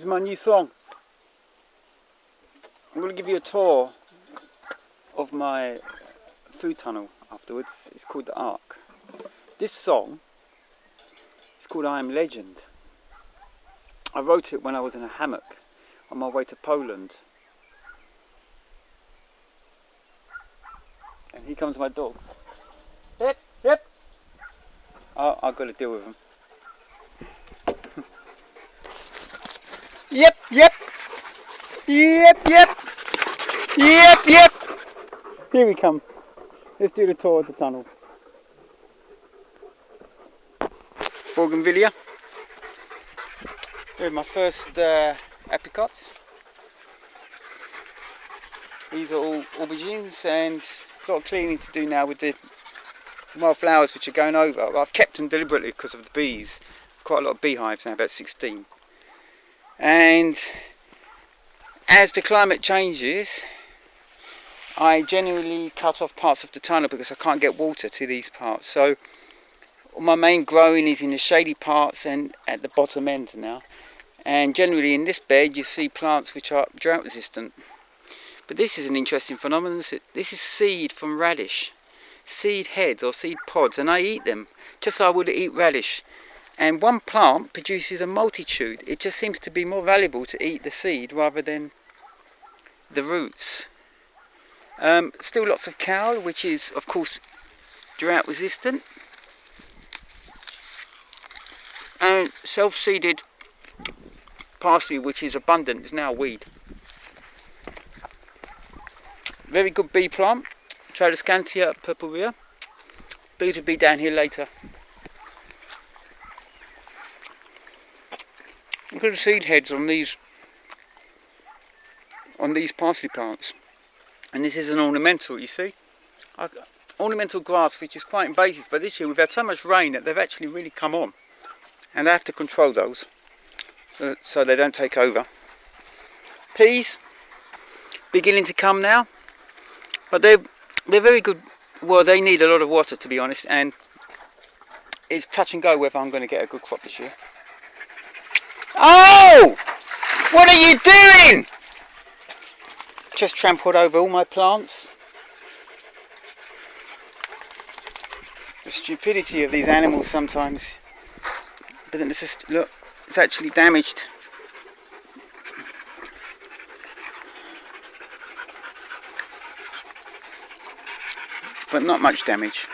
This is my new song. I'm going to give you a tour of my food tunnel afterwards. It's called the Ark. This song is called I Am Legend. I wrote it when I was in a hammock on my way to Poland. And here comes my dogs. Yep, yep. Oh, I've got to deal with them. Yep, yep. Yep, yep. Yep, yep. Here we come. Let's do the tour of the tunnel. Bougainvillea. Here's my first apricots. These are all aubergines, and got a cleaning to do now with the wild flowers which are going over. Well, I've kept them deliberately because of the bees. Quite a lot of beehives now, about 16. And as the climate changes, I generally cut off parts of the tunnel because I can't get water to these parts. So my main growing is in the shady parts and at the bottom end now. And generally in this bed you see plants which are drought resistant. But this is an interesting phenomenon. This is seed from radish. Seed heads or seed pods, and I eat them just as I would eat radish. And one plant produces a multitude. It just seems to be more valuable to eat the seed rather than the roots. Still lots of cow, which is of course drought resistant. And self-seeded parsley, which is abundant, is now a weed. Very good bee plant, Tradescantia purpurea. Bees will be down here later. Look at the seed heads on these parsley plants. And this is an ornamental, you see. Ornamental grass, which is quite invasive, but this year we've had so much rain that they've actually really come on. And I have to control those so they don't take over. Peas beginning to come now, but they're very good. Well, they need a lot of water, to be honest, and it's touch and go whether I'm going to get a good crop this year. Oh! What are you doing? Just trampled over all my plants. The stupidity of these animals sometimes. But then it's just, look, it's actually damaged. But not much damage.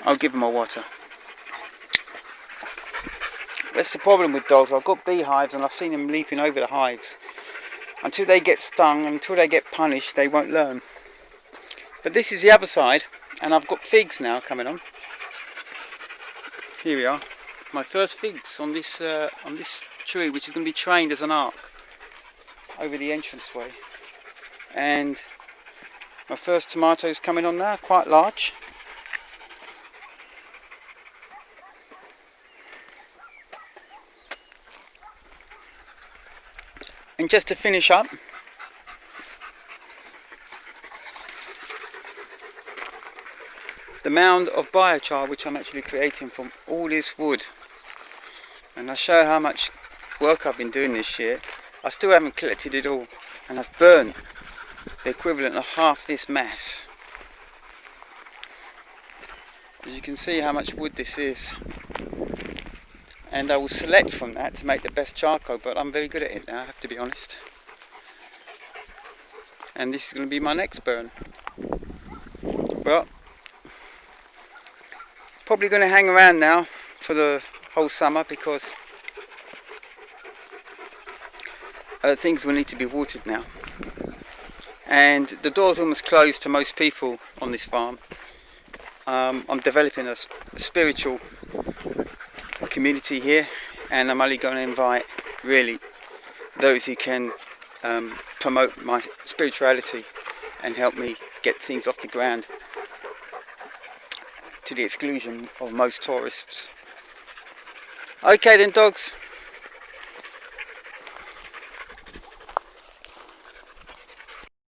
I'll give them more water. That's the problem with dogs. I've got beehives and I've seen them leaping over the hives. Until they get stung, until they get punished, they won't learn. But this is the other side, and I've got figs now coming on. Here we are. My first figs on this tree, which is going to be trained as an ark over the entranceway. And my first tomatoes coming on now, quite large. And just to finish up, the mound of biochar which I'm actually creating from all this wood. And I show how much work I've been doing this year. I still haven't collected it all, and I've burned the equivalent of half this mass. As you can see how much wood this is. And I will select from that to make the best charcoal, but I'm very good at it now, I have to be honest. And this is going to be my next burn. Well, probably going to hang around now for the whole summer because things will need to be watered now. And the door's almost closed to most people on this farm. I'm developing a spiritual community here, and I'm only going to invite really those who can promote my spirituality and help me get things off the ground, to the exclusion of most tourists. Okay then, dogs.